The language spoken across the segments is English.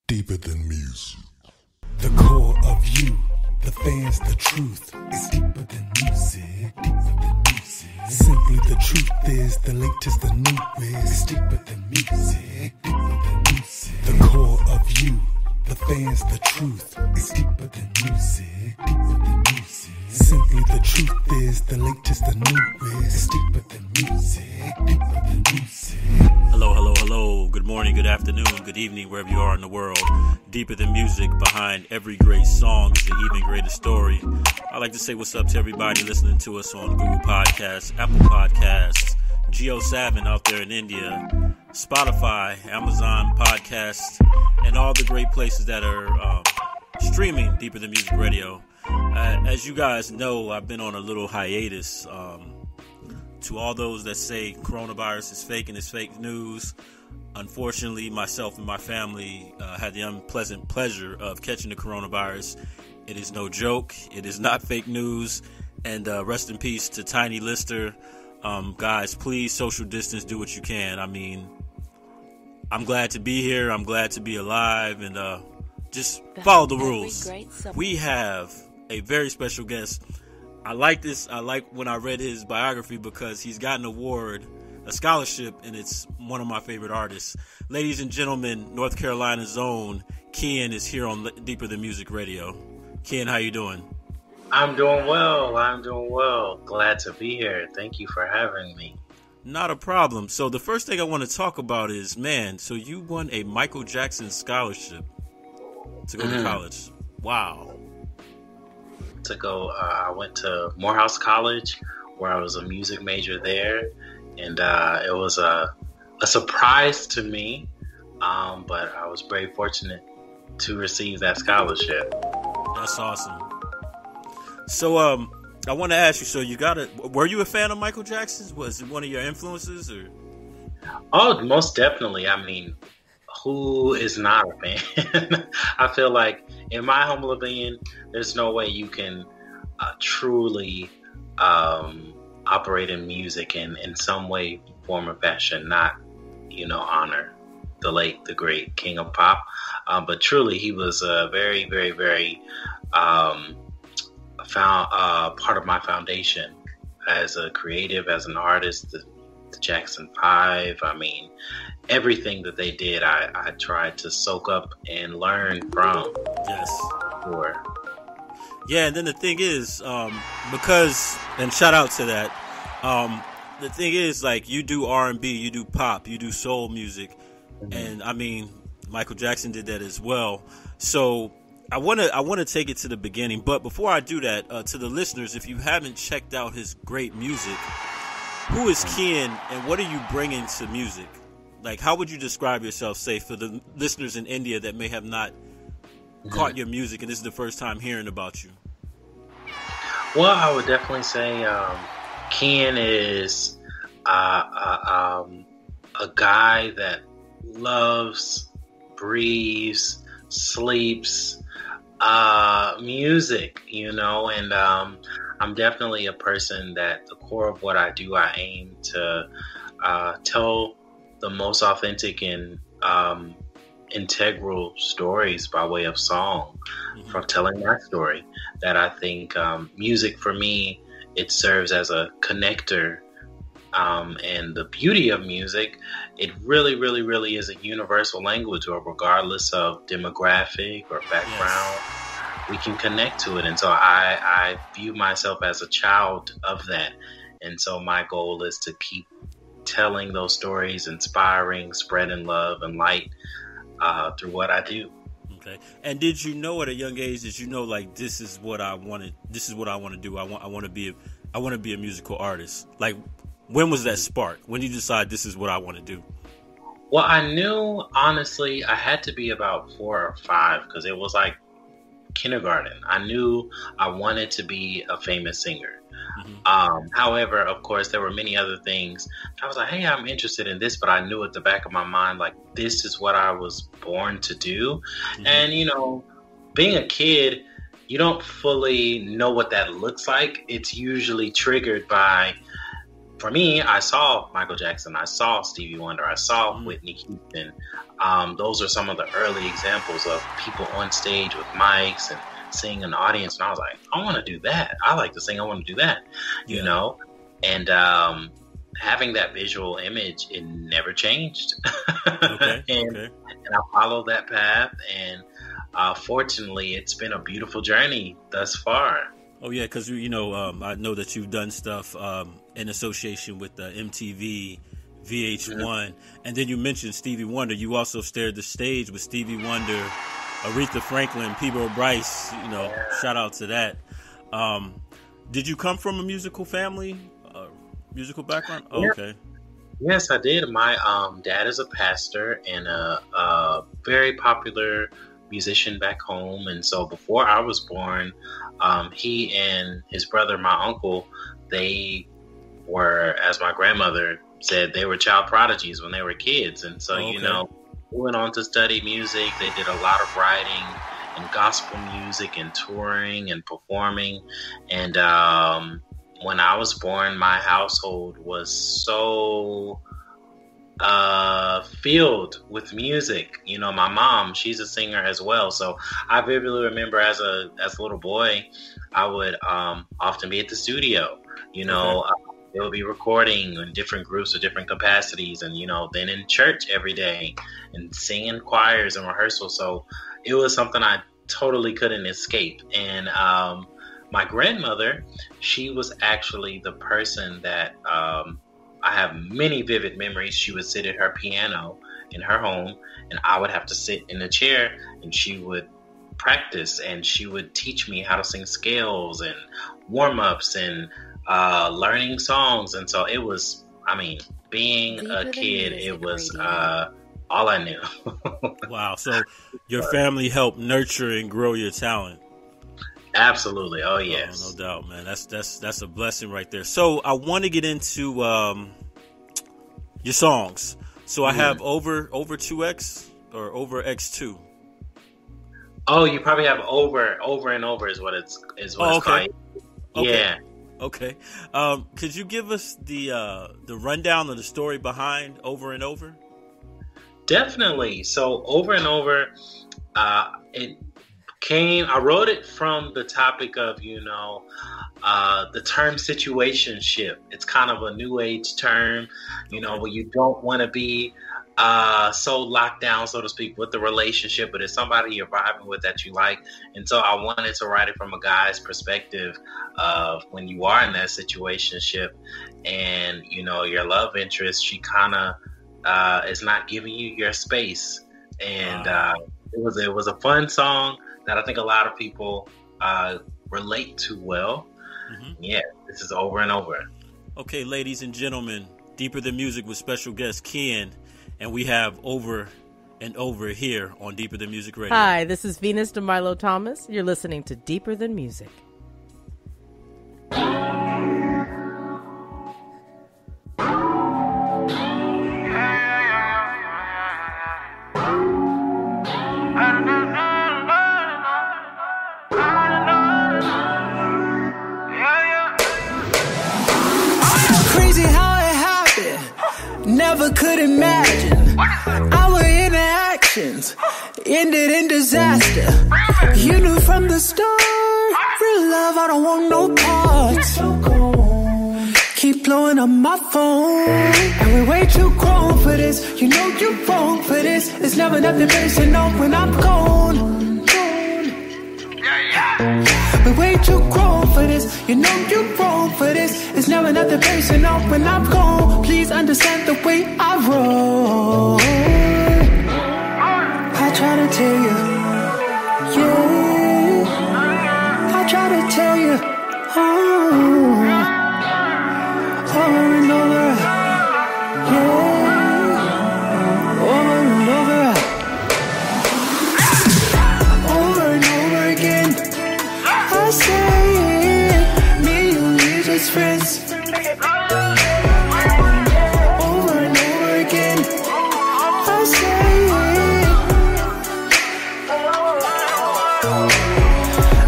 Deeper than music. The core of you, the fans, the truth is deeper than music, deeper than music. Simply the truth is the latest, the newest. It's deeper than music, deeper than music. The core of you, the fans, the truth is deeper than music, deeper than music. Simply the truth is the latest, the newest. It's deeper than music, deeper than music. Hello, hello, hello. Good morning, good afternoon, good evening, wherever you are in the world. Deeper than music, behind every great song is an even greater story. I'd like to say what's up to everybody listening to us on Google Podcasts, Apple Podcasts, Geo7 out there in India, Spotify, Amazon Podcasts, and all the great places that are streaming Deeper Than Music Radio. As you guys know, I've been on a little hiatus. To all those that say coronavirus is fake and it's fake news, unfortunately, myself and my family had the unpleasant pleasure of catching the coronavirus. It is no joke. It is not fake news. And rest in peace to Tiny Lister. Guys, please social distance, do what you can. I mean, I'm glad to be here. I'm glad to be alive. And just follow the rules. We have a very special guest. I like this. I like when I read his biography because he's got an award, a scholarship, and it's one of my favorite artists. Ladies and gentlemen, North Carolina's own Keeyen is here on Deeper Than Music Radio. Keeyen, how you doing? I'm doing well. Glad to be here. Thank you for having me. Not a problem. So the first thing I want to talk about is, man, so you won a Michael Jackson scholarship to go to college. Wow. I went to Morehouse College, where I was a music major there, and it was a surprise to me, but I was very fortunate to receive that scholarship. That's awesome. So I want to ask you, so were you a fan of Michael Jackson's? Was it one of your influences? Or? Oh, most definitely. I mean, who is not a fan? I feel like, in my humble opinion, there's no way you can truly operate in music and in some way, form, or fashion not, honor the late, the great King of Pop. But truly, he was a very, very, very part of my foundation as a creative, as an artist. The Jackson 5. I mean, everything that they did, I tried to soak up and learn from. Yes. Sure. Yeah, and then the thing is, because, and shout out to that, the thing is, like, you do R&B, you do pop, you do soul music, and I mean, Michael Jackson did that as well. So I want to take it to the beginning, but before I do that, to the listeners, if you haven't checked out his great music, who is Keeyen and what are you bringing to music? Like, how would you describe yourself, say, for the listeners in India that may have not caught your music and this is the first time hearing about you? Well, I would definitely say Keeyen is a guy that loves, breathes, sleeps music, and I'm definitely a person that the core of what I do, I aim to tell the most authentic and integral stories by way of song, from telling my story. That I think music for me, it serves as a connector, and the beauty of music, it really, really, really is a universal language, or regardless of demographic or background, we can connect to it. And so I view myself as a child of that. And so my goal is to keep telling those stories, inspiring, spreading love and light through what I do. Okay. And did you know at a young age, like, this is what I want to do? I want to be a musical artist. Like, when was that spark? When did you decide this is what I want to do? Well, I knew, honestly, I had to be about 4 or 5 because it was like kindergarten. I knew I wanted to be a famous singer. However, of course, there were many other things. I was like, hey, I'm interested in this, but I knew at the back of my mind, like, this is what I was born to do. And, being a kid, you don't fully know what that looks like. It's usually triggered by for me, I saw Michael Jackson, I saw Stevie Wonder, I saw Whitney Houston. Those are some of the early examples of people on stage with mics and singing in the audience. And I was like, I want to do that. I like to sing. I want to do that, you know? And having that visual image, it never changed. And I followed that path. And fortunately, it's been a beautiful journey thus far. Oh, yeah, because, you know, I know that you've done stuff in association with MTV, VH1, and then you mentioned Stevie Wonder. You also shared the stage with Stevie Wonder, Aretha Franklin, Peabo, Bryson, you know, shout out to that. Did you come from a musical family, musical background? Oh, okay. Yes, I did. My dad is a pastor and a very popular musician back home. And so before I was born, he and his brother, my uncle, they were, as my grandmother said, they were child prodigies when they were kids. And so, you know, they went on to study music. They did a lot of writing and gospel music and touring and performing. And when I was born, my household was so filled with music. You know, my mom, she's a singer as well. So I vividly remember as a little boy, I would often be at the studio. You know, they would be recording in different groups or different capacities, and, you know, then in church every day and singing choirs and rehearsals. So it was something I totally couldn't escape. And my grandmother, she was actually the person that I have many vivid memories. She would sit at her piano in her home, and I would have to sit in a chair, and she would practice, and she would teach me how to sing scales and warm-ups and learning songs. And so it was, I mean, being a kid, it was all I knew. Wow. So your family helped nurture and grow your talent. Absolutely. Oh, yes. Oh, no doubt, man. That's a blessing right there. So I want to get into your songs. So I have over 2X or over X2. Oh, you probably have over and over is what it's called. Okay. Yeah. Okay. Could you give us the rundown of the story behind Over and Over? Definitely. So Over and Over, it came, I wrote it from the topic of, you know, the term situationship. It's kind of a new age term, you know, where you don't want to be so locked down, so to speak, with the relationship, but it's somebody you're vibing with that you like. And so I wanted to write it from a guy's perspective of when you are in that situationship and, you know, your love interest, she kind of is not giving you your space. And it was a fun song that I think a lot of people relate to well. Yeah, this is Over and Over. Okay, ladies and gentlemen, Deeper Than Music with special guest Keeyen. And we have Over and Over here on Deeper Than Music Radio. Hi, this is Venus DeMilo Thomas. You're listening to Deeper Than Music. Crazy how it happened. Never could imagine our interactions ended in disaster. You knew from the start, real love, I don't want no parts. Keep blowing up my phone, and we're way too grown for this. You know you're wrong for this. It's never nothing facing up when I'm gone. We're way too grown for this. You know you're wrong for this. It's never nothing facing up when I'm gone. Please understand the way I roll. I try to tell you, yeah. I try to tell you, oh, over and over, yeah, over and over, over and over again. I say it, me and you just friends. Over and over again. I say it.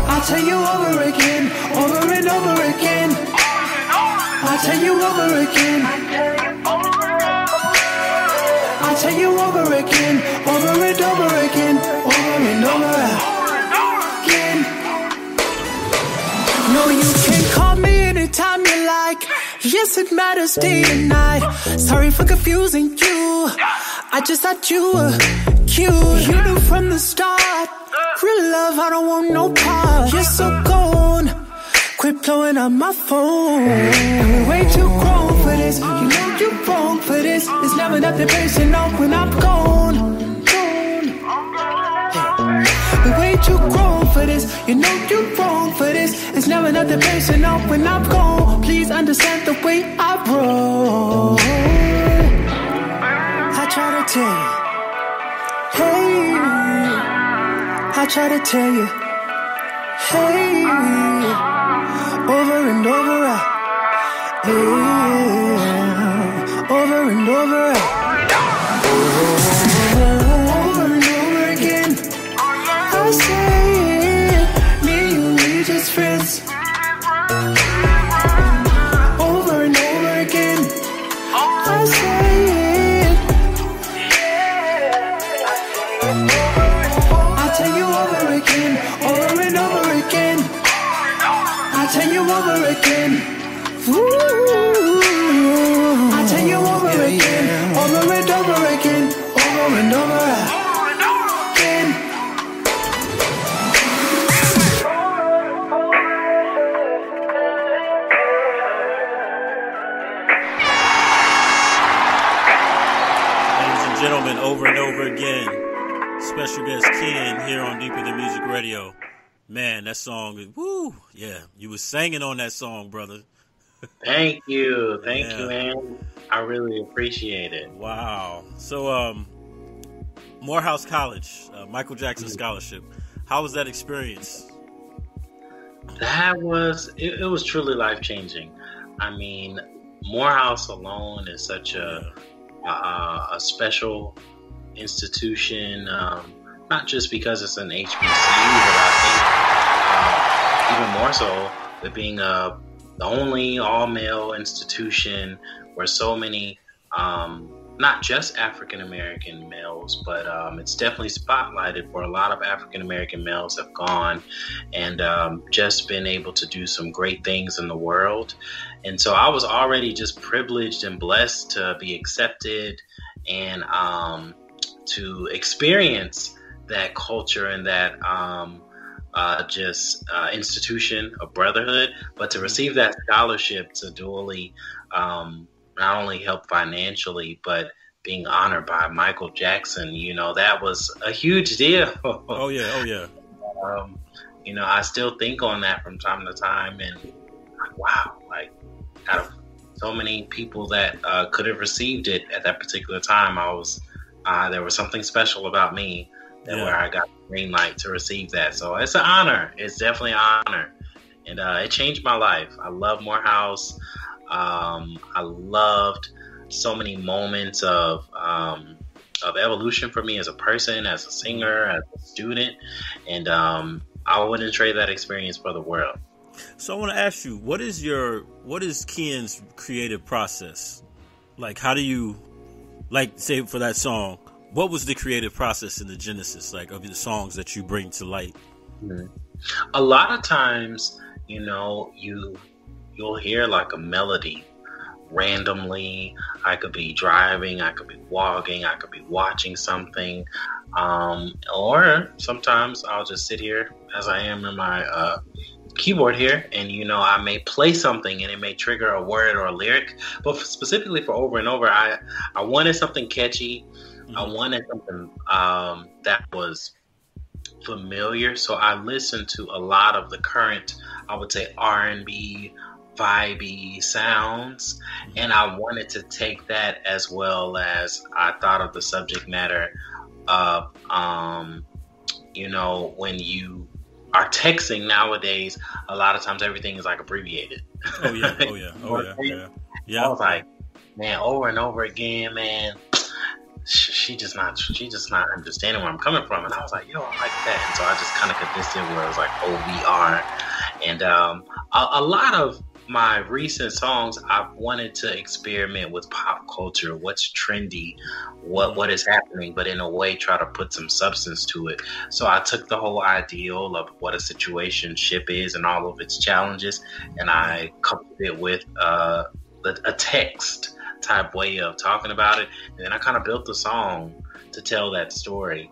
I'll tell you over again, over and over again. I I tell you over again. I tell you over again, over and over again, over and over again. No, you can call me anytime you like. Yes, it matters day and night. Sorry for confusing you. I just thought you were cute. You knew from the start. Real love, I don't want no part. You're so gone. Quit blowing up my phone. We're way too grown for this. You know you're wrong for this. It's never nothing patient up when I'm gone. We're way too grown for this. You know you're wrong for this. It's never nothing patient up when I'm gone. Please understand the way I roll. I try to tell you, hey. I try to tell you, hey. Over and over, yeah. Over and over, over and over again. I say it, me and you just friends. Over and over again. I say it. I tell you over again, over and over again. I tell you over again. Ooh. I tell you over again, over and over again, over and over again. Ladies and gentlemen, over and over again. Special guest Keeyen here on Deeper Than Music Radio. Man, that song is woo. Yeah, you was singing on that song, brother. Thank you, man. I really appreciate it. Wow. So, Morehouse College, Michael Jackson scholarship. How was that experience? That was it was truly life changing. I mean, Morehouse alone is such a special institution. Not just because it's an HBCU, but I think even more so with being the only all-male institution where so many, not just African-American males, but it's definitely spotlighted where a lot of African-American males have gone and just been able to do some great things in the world. And so I was already just privileged and blessed to be accepted and to experience that culture and that institution of brotherhood, but to receive that scholarship to dually not only help financially, but being honored by Michael Jackson, that was a huge deal. Oh yeah. I still think on that from time to time, and wow, out of so many people that could have received it at that particular time, there was something special about me. Where I got the green light to receive that. So it's an honor. It's definitely an honor. And it changed my life. I love Morehouse. I loved so many moments of evolution for me as a person, as a singer, as a student. And I wouldn't trade that experience for the world. So I want to ask you, what is Keeyen's creative process? Like, how do you, say for that song, what was the creative process in the genesis, of the songs that you bring to light? Mm-hmm. A lot of times, you'll hear a melody randomly. I could be driving, I could be walking, I could be watching something. Or sometimes I'll just sit here as I am in my keyboard here, and I may play something and it may trigger a word or a lyric. But specifically for Over and Over, I wanted something catchy. I wanted something that was familiar, so I listened to a lot of the current, I would say, R&B, vibey sounds, and I wanted to take that as well as I thought of the subject matter of, when you are texting nowadays, a lot of times everything is abbreviated. Oh yeah. I was like, man, over and over again, man. She just not understanding where I'm coming from. And I was like, yo, I like that. And so I just kind of condensed it where it was OVR. And a lot of my recent songs, I've wanted to experiment with pop culture, what's trendy, what is happening, but in a way try to put some substance to it. So I took the whole ideal of what a situationship is and all of its challenges, and I coupled it with a text type way of talking about it, and then I kind of built the song to tell that story.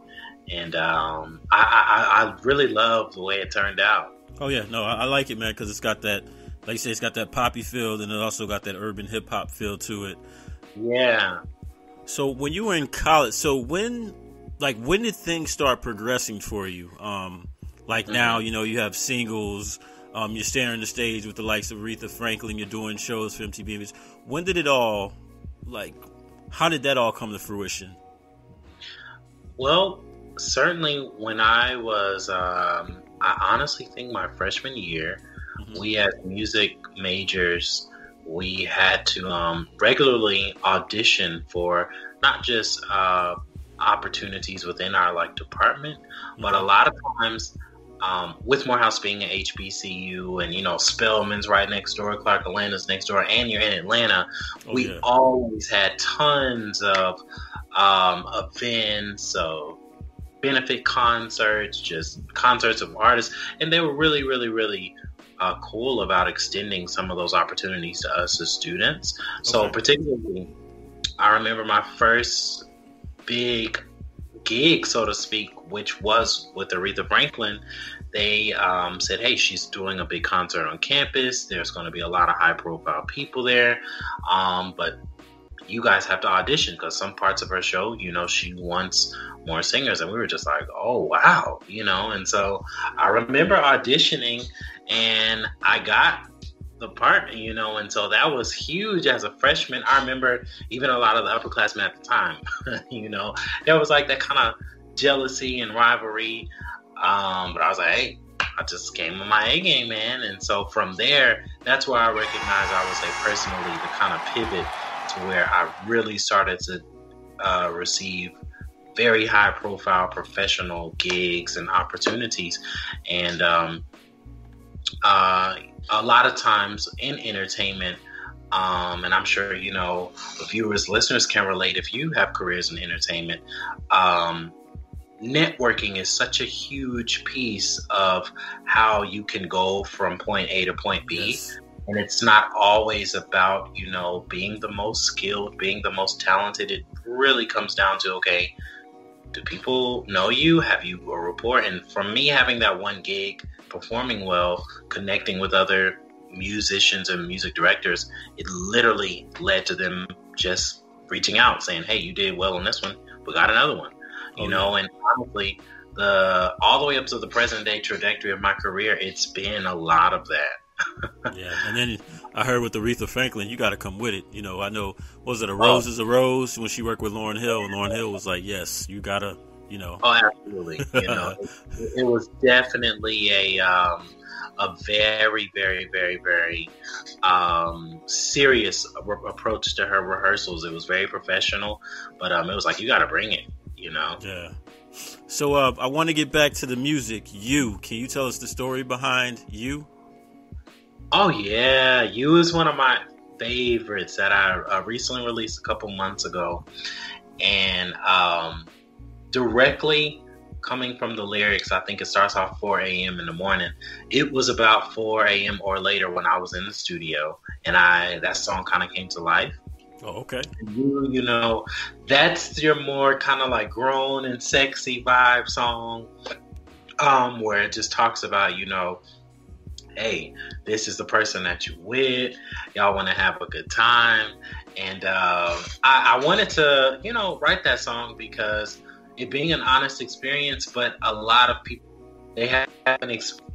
And I really love the way it turned out. Oh yeah, no, I like it, man, because it's got that, like you say, it's got that poppy feel, and it also got that urban hip hop feel to it. Yeah. So when you were in college, so when did things start progressing for you? Now, you know, you have singles, you're standing on the stage with the likes of Aretha Franklin, you're doing shows for MTV. When did it all, how did that all come to fruition? Well, certainly when I was, I honestly think my freshman year, we had music majors. We had to regularly audition for not just opportunities within our department, but a lot of times with Morehouse being an HBCU and, you know, Spelman's right next door, Clark Atlanta's next door, and you're in Atlanta, we always had tons of events, so benefit concerts, just concerts of artists, and they were really, really, really cool about extending some of those opportunities to us as students. So particularly, I remember my first big gig, so to speak, which was with Aretha Franklin. They said, hey, she's doing a big concert on campus. There's going to be a lot of high-profile people there, but you guys have to audition because some parts of her show, you know, she wants more singers. And we were just like, oh, wow, you know. And so I remember auditioning and I got the part, you know, and so that was huge as a freshman. I remember even a lot of the upperclassmen at the time, you know, there was like that kind of jealousy and rivalry. But I was like, hey, I just came with my A game, man. And so from there, that's where I recognized, I would say personally, the kind of pivot to where I really started to receive very high profile professional gigs and opportunities. And a lot of times in entertainment, and I'm sure, you know, viewers, listeners can relate if you have careers in entertainment, networking is such a huge piece of how you can go from point A to point B. Yes. And it's not always about, you know, being the most skilled, being the most talented. It really comes down to, okay, do people know you? Have you a rapport? And for me, having that one gig, performing well, connecting with other musicians and music directors, it literally led to them just reaching out, saying, hey, you did well on this one. We got another one. You know, and honestly, all the way up to the present day trajectory of my career, it's been a lot of that. Yeah, and then I heard with Aretha Franklin, you got to come with it. You know, I know, was it A Rose is a Rose when she worked with Lauryn Hill? And Lauryn Hill was like, yes, you got to, you know. Oh, absolutely. You know, it was definitely a very, very, very, very serious approach to her rehearsals. It was very professional, but it was like, you got to bring it, you know. Yeah. So I want to get back to the music. You, can you tell us the story behind You? Oh, yeah. You is one of my favorites that I recently released a couple months ago. And directly coming from the lyrics, I think it starts off 4 a.m. in the morning. It was about 4 a.m. or later when I was in the studio. And that song kind of came to life. Oh, okay. You know, that's your more kind of like grown and sexy vibe song, where it just talks about, you know, hey, this is the person that you're with. Y'all want to have a good time. And I wanted to, you know, write that song because it being an honest experience, but a lot of people, they have an experience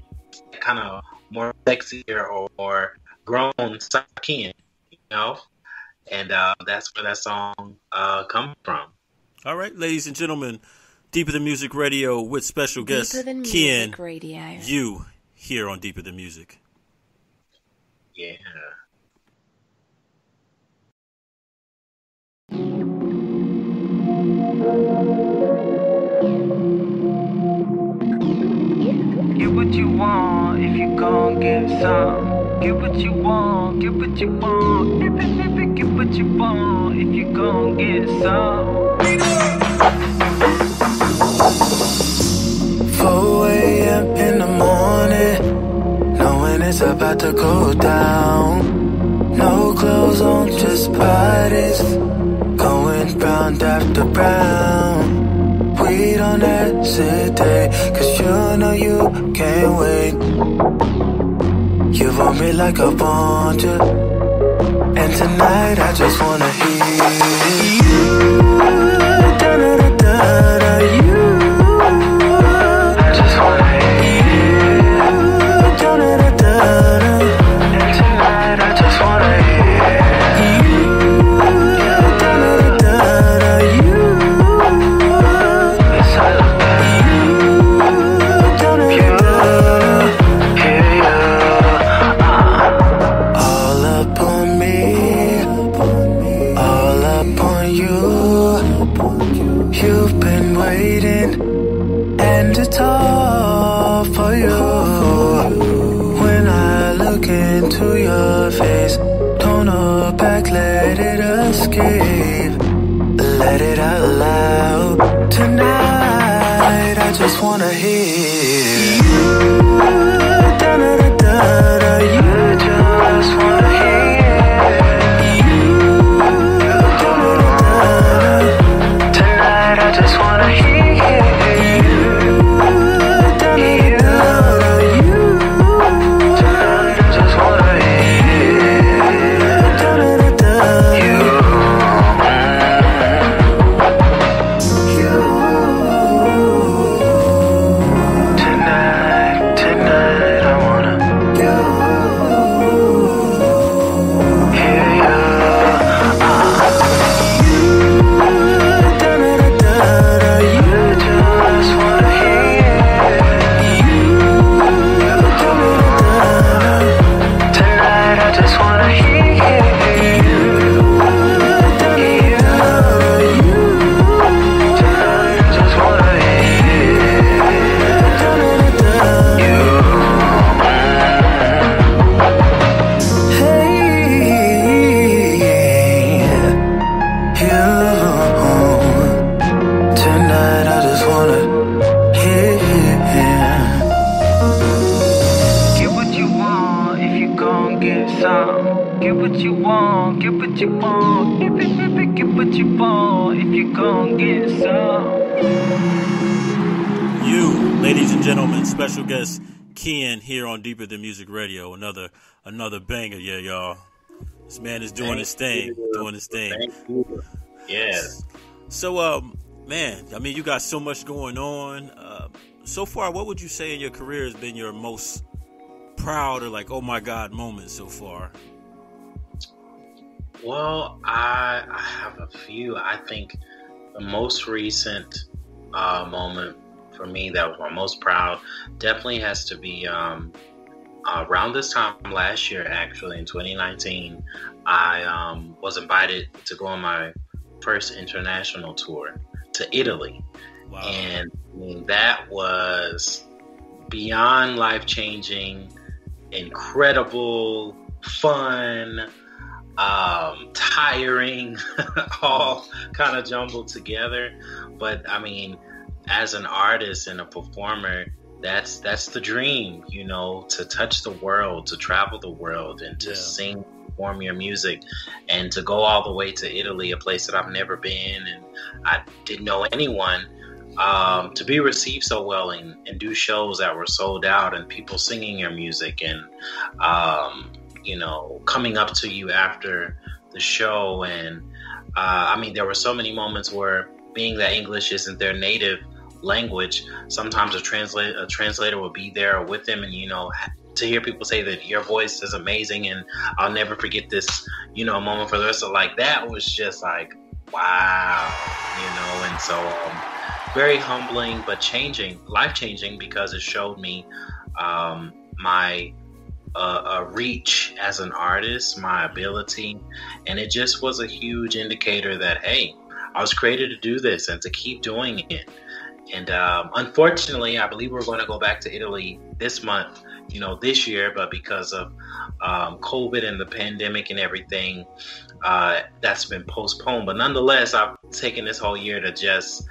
kind of more sexier or grown Keeyen, you know? And that's where that song comes from. All right, ladies and gentlemen, Deeper Than Music Radio with special guest Keeyen Radio. You here on Deeper Than Music. Yeah. Get what you want if you gon' give some. get what you want, get what you want. Get what you want if you gon' get some. 4 a.m. in the morning, knowing it's about to go down. No clothes on, just bodies, going round after round. We don't hesitate, cause you know you can't wait. You want me like I want you, and tonight I just wanna hear you. Da-da-da-da-da, you. I just wanna hear you. Da-da-da-da-da, and tonight I just wanna hear you. Da-da-da-da-da, you. It's all about you. Da-da-da-da-da, hear you. All up on me, all up on you. You've been waiting, and it's all for you. When I look into your face, don't hold back, let it escape. Let it out loud. Tonight I just wanna hear you. Da-da-da-da-da, you just wanna hear you. Da-da-da-da-da, tonight I just wanna hear you. Da-da-da-da-da, you. Tonight I just wanna hear you. Da-da-da-da, you. Tonight I wanna hear you. Da-da-da-da-da, you just wanna hear you. Da-da-da-da-da, tonight I just wanna hear you. Da-da-da-da-da, you. Tonight I just wanna hear you. Tonight I just wanna hear. Get what you want if you gon' get some. Get what you want, get what you want. Get what you want if you gon' get some. You, ladies and gentlemen, special guest Keeyen here on Deeper Than Music Radio. Another banger, yeah, y'all. This man is doing his thing, Thank you. Yes. So, man, I mean, you got so much going on. So far, what would you say in your career has been your most proud or like, oh my God, moment so far? Well, I have a few. I think the most recent moment for me that was my most proud definitely has to be around this time last year, actually in 2019. I was invited to go on my first international tour to Italy. Wow. And I mean, that was beyond life-changing, incredible, fun, tiring, all kind of jumbled together. But I mean, as an artist and a performer, that's the dream, you know, to touch the world, to travel the world, and to sing, perform your music, and to go all the way to Italy, a place that I've never been and I didn't know anyone, to be received so well and do shows that were sold out and people singing your music and you know, coming up to you after the show. And I mean, there were so many moments where, being that English isn't their native language, sometimes a translator will be there with them, and you know, to hear people say that your voice is amazing, and I'll never forget this, you know, moment for the rest of, like, that was just like, wow, you know. And so very humbling, but life-changing, because it showed me my reach as an artist, my ability, and it just was a huge indicator that, hey, I was created to do this and to keep doing it. And unfortunately, I believe we're going to go back to Italy this month, this year, but because of COVID and the pandemic and everything, that's been postponed. But nonetheless, I've taken this whole year to just,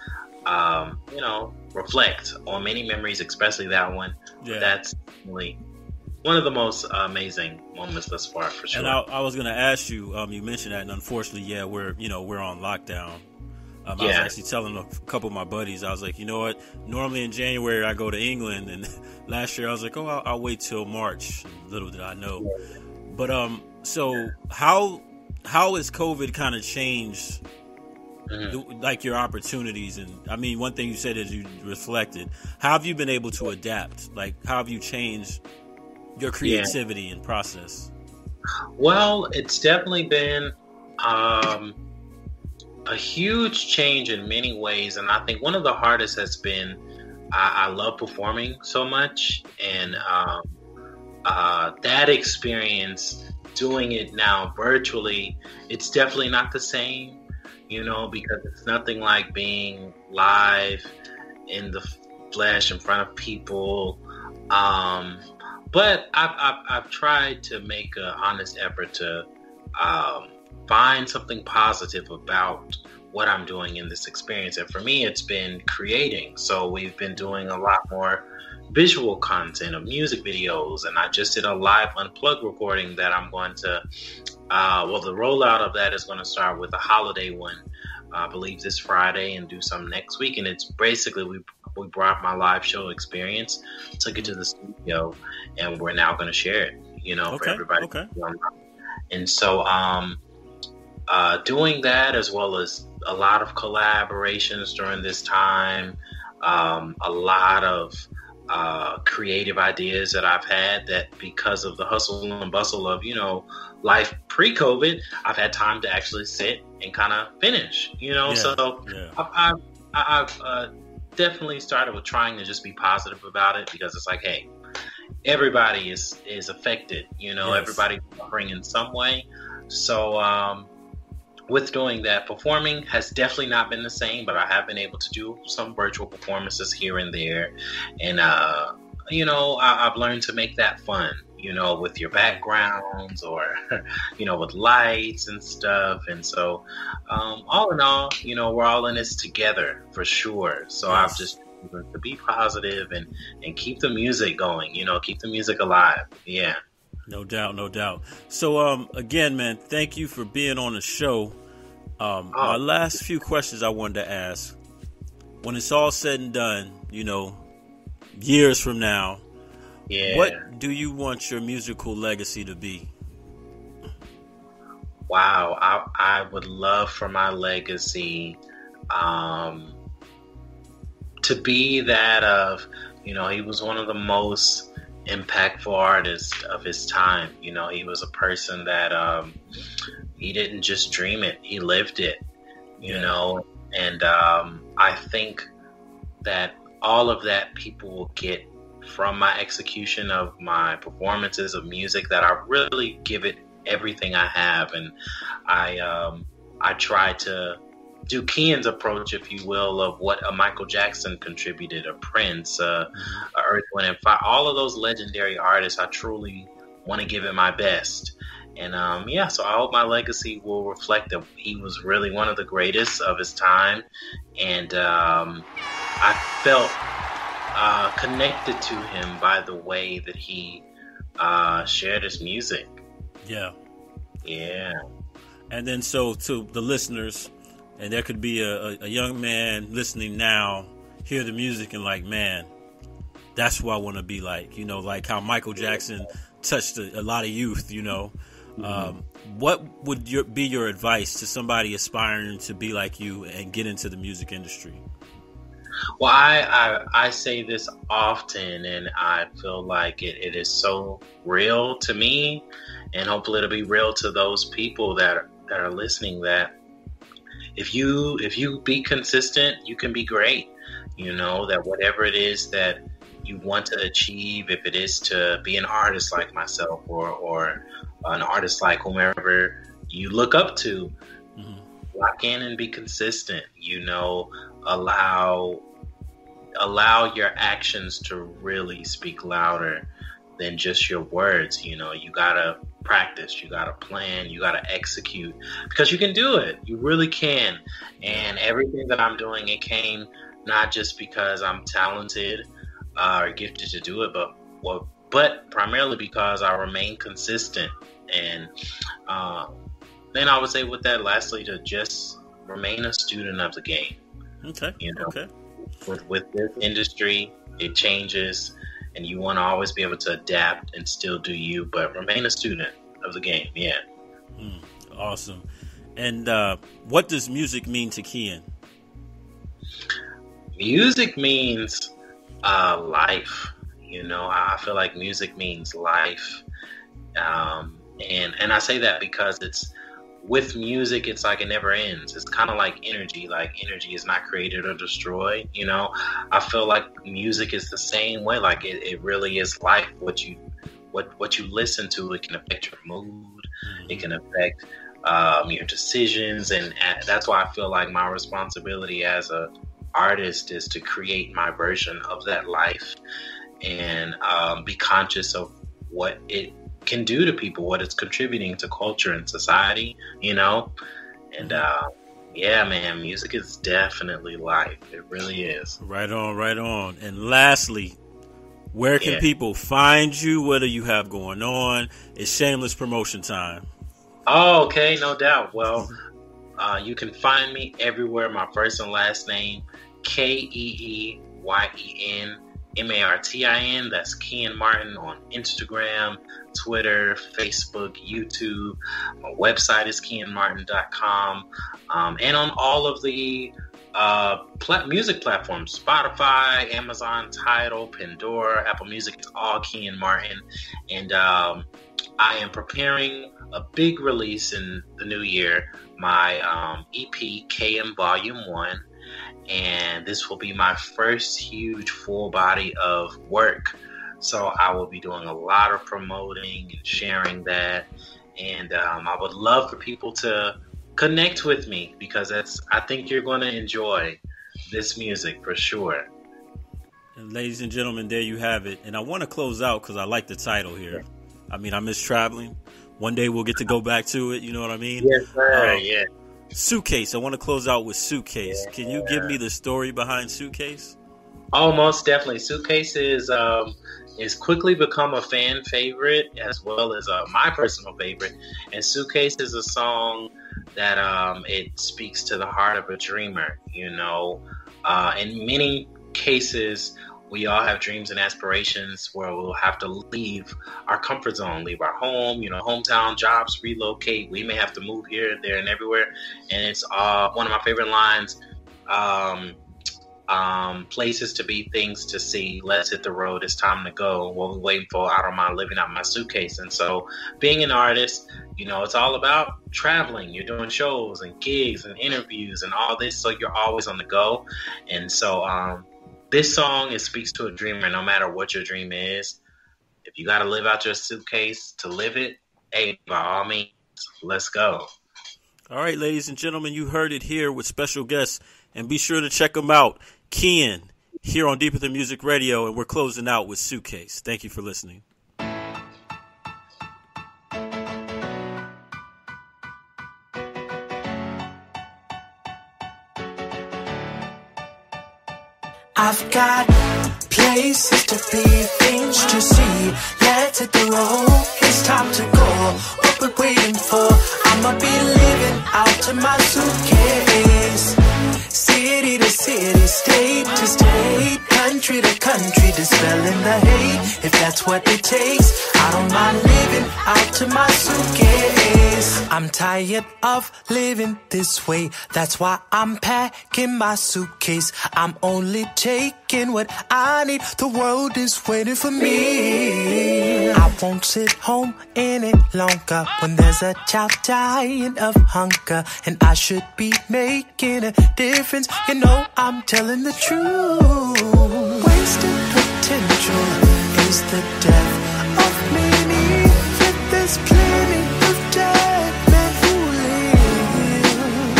reflect on many memories, especially that one. Yeah. That's really one of the most amazing moments thus far, for sure. And I was going to ask you, you mentioned that, and unfortunately, we're on lockdown. I was actually telling a couple of my buddies, I was like, you know what? Normally in January I go to England, and last year I was like, I'll wait till March. Little did I know. But so how has COVID kind of changed, like, your opportunities? And I mean, one thing you said is you reflected. How have you been able to adapt? Like, how have you changed your creativity and process? Well, it's definitely been a huge change in many ways, and I think one of the hardest has been I love performing so much, and that experience, doing it now virtually, it's definitely not the same, because it's nothing like being live in the flesh in front of people. But I've tried to make an honest effort to find something positive about what I'm doing in this experience. And for me, it's been creating. So we've been doing a lot more visual content of music videos. And I just did a live unplugged recording that I'm going to, the rollout of that is going to start with a holiday one, I believe this Friday, and do some next week. And it's basically, we brought my live show experience, took it to the studio, and we're now going to share it, for everybody. Okay. And so, doing that, as well as a lot of collaborations during this time, a lot of creative ideas that I've had that, because of the hustle and bustle of, life pre-COVID, I've had time to actually sit and kind of finish, I've definitely started with trying to just be positive about it, because it's like, hey, everybody is affected, everybody's suffering in some way. So, with doing that, performing has definitely not been the same, but I have been able to do some virtual performances here and there. And, I've learned to make that fun, with your backgrounds or, with lights and stuff. And so, all in all, we're all in this together for sure. So I've just to be positive and keep the music going, keep the music alive. Yeah. No doubt. So, again, man, thank you for being on the show. My last few questions I wanted to ask: when it's all said and done, years from now, what do you want your musical legacy to be? Wow, I would love for my legacy to be that of, he was one of the most impactful artist of his time. He was a person that he didn't just dream it, he lived it, and I think that all of that people will get from my execution of my performances of music, that I really give it everything I have. And I try to do Keeyen's approach, if you will, of what a Michael Jackson contributed, a Prince, Earth, Wind and Fire, all of those legendary artists. I truly want to give it my best. And so I hope my legacy will reflect that he was really one of the greatest of his time. And I felt connected to him by the way that he shared his music. Yeah. And then, so to the listeners, and there could be a young man listening now, hear the music and like, man, that's who I want to be like, like how Michael Jackson touched a lot of youth, What would be your advice to somebody aspiring to be like you and get into the music industry? Well, I say this often, and I feel like it is so real to me, and hopefully it'll be real to those people that are listening, that if you be consistent, you can be great. That whatever it is that you want to achieve, if it is to be an artist like myself or an artist like whomever you look up to, lock in and be consistent, allow allow your actions to really speak louder than just your words. You know, you gotta practice, you gotta plan, you gotta execute, because you can do it. You really can. And everything that I'm doing, it came not just because I'm talented or gifted to do it, but primarily because I remain consistent. And then I would say with that, lastly, to just remain a student of the game. Okay. You know, okay. With this industry, it changes, and you want to always be able to adapt and still do you, but remain a student of the game. Yeah. Awesome. And what does music mean to Keeyen? Music means life. You know, I feel like music means life. And I say that because with music, it's like it never ends. It's kind of like energy. Like energy is not created or destroyed. You know, I feel like music is the same way. Like it really is life. What you listen to, it can affect your mood. It can affect your decisions, and that's why I feel like my responsibility as a artist is to create my version of that life, and be conscious of what it can do to people, what it's contributing to culture and society, you know. And yeah, man, music is definitely life. It really is. Right on. And lastly, where can people find you? What do you have going on? It's shameless promotion time. Oh, okay, no doubt. Well, you can find me everywhere. My first and last name, KeeyenMartin. That's Keeyen Martin on Instagram, Twitter, Facebook, YouTube. My website is keeyenmartin.com. And on all of the music platforms, Spotify, Amazon, Tidal, Pandora, Apple Music, it's all Keeyen Martin. And I am preparing a big release in the new year, my EP, KM Volume 1. And this will be my first huge full body of work. So I will be doing a lot of promoting and sharing that. And I would love for people to connect with me, because I think you're going to enjoy this music for sure. And ladies and gentlemen, there you have it. And I want to close out because I like the title here. I mean, I miss traveling. One day we'll get to go back to it. You know what I mean? Yes, sir. Yeah. Suitcase. I want to close out with Suitcase. Yeah. Can you give me the story behind Suitcase? Oh, most definitely. Suitcase is quickly become a fan favorite, as well as my personal favorite. And Suitcase is a song that it speaks to the heart of a dreamer. You know, in many cases, we all have dreams and aspirations where we'll have to leave our comfort zone, leave our home, you know, hometown, jobs, relocate. We may have to move here, there, and everywhere. And it's one of my favorite lines, places to be, things to see. Let's hit the road. It's time to go. What we're waiting for, I don't mind living out my suitcase. And so being an artist, you know, it's all about traveling. You're doing shows and gigs and interviews and all this. So you're always on the go. And so, this song, it speaks to a dreamer, no matter what your dream is. If you got to live out your suitcase to live it, hey, by all means, let's go. All right, ladies and gentlemen, you heard it here with special guests, and be sure to check them out. Keeyen, here on Deeper Than Music Radio, and we're closing out with Suitcase. Thank you for listening. I've got places to be, things to see. Let's hit the road, it's time to go. What we're waiting for, I'ma be living out of my suitcase. City to city, state to state, country to country, dispelling the hate. If that's what it takes, I don't mind living out to my suitcase. I'm tired of living this way, that's why I'm packing my suitcase. I'm only taking what I need, the world is waiting for me. I won't sit home any longer when there's a child dying of hunger, and I should be making a difference. You know I'm telling the truth. Wasted potential is the death of meaning. Yet there's plenty of dead men who live,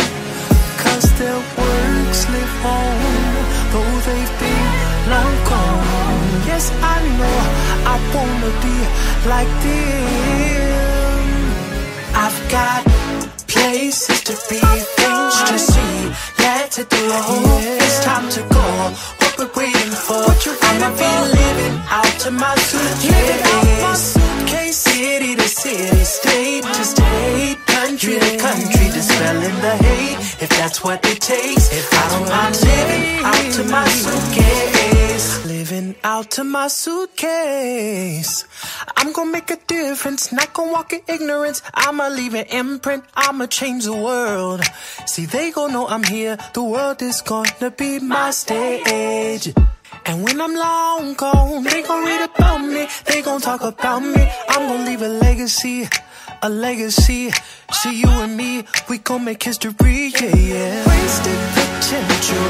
'cause their works live on, though they've been like them. I've got places to be, things to see. Let's hit the road. It's time to go. What we're waiting for? I'ma be living out of my suitcase. City to city, state to state, country to country, dispelling the hate. If that's what it takes, I don't mind living out to my suitcase. Living out to my suitcase. I'm gonna make a difference, not gonna walk in ignorance. I'ma leave an imprint, I'ma change the world. See, they gon' know I'm here, the world is gonna be my stage. And when I'm long gone, they gon' read about me, they gon' talk about me. I'm gon' leave a legacy, a legacy. See, you and me, we gon' make history, yeah, yeah. Wasted potential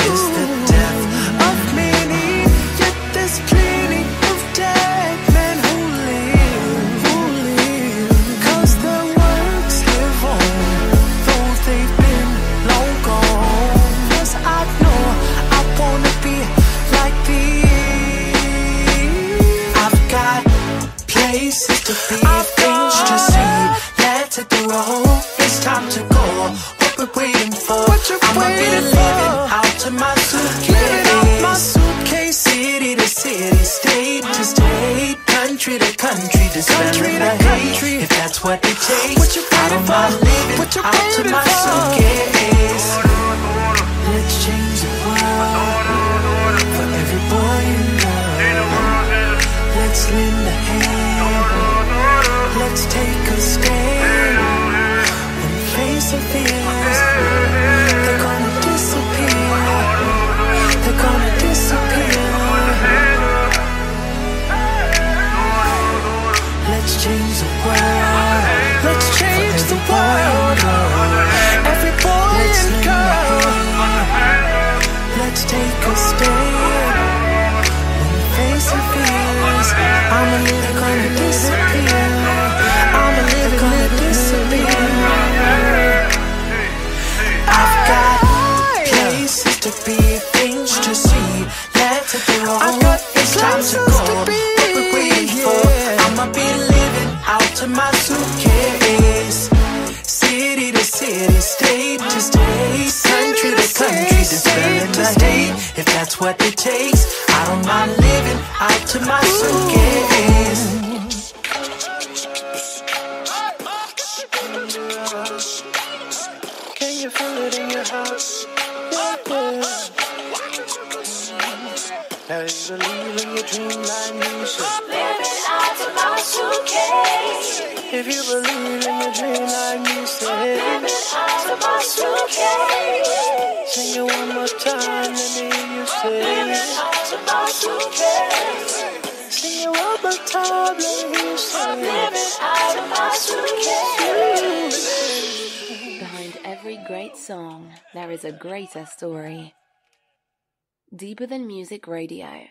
is the death of many, yet there's plenty of dead men who live, 'cause their works live on, though they've been long gone. Yes, I know I wanna be like these. I've got places to be, things to see. Let's hit the road. It's time to go. What we're waiting for? I'ma be living out to my suitcase. City to city, state to state, country to country, dispelling the hate. If that's what it takes, I don't mind living out to my suitcase. Let's change the world for every boy and girl. Let's lend a hand. Let's take a stand. When face of fears, they're gonna disappear. They're gonna disappear. Let's change the world. Let's change the world. Every boy and girl. Let's take a stand. When face of fears, I'm a little gonna disappear. I'm a little gonna disappear. I've got places to be, things to see. Let's hit the road. It's time to go. What we're waiting for? I'ma be living out to my suitcase. City to city, state to state, country to country, dispelling the hate. If that's what it takes, I don't mind living out to my suitcase. Can you feel it in your house? Yeah. Now you believe in your dream like me, so living out to my suitcase. If you believe in your dream like me, say living out of my suitcase. Sing it one more time, let me hear you say living out of my suitcase. Sing it one more time, let me hear you say living out of my suitcase. Behind every great song, there is a greater story. Deeper Than Music Radio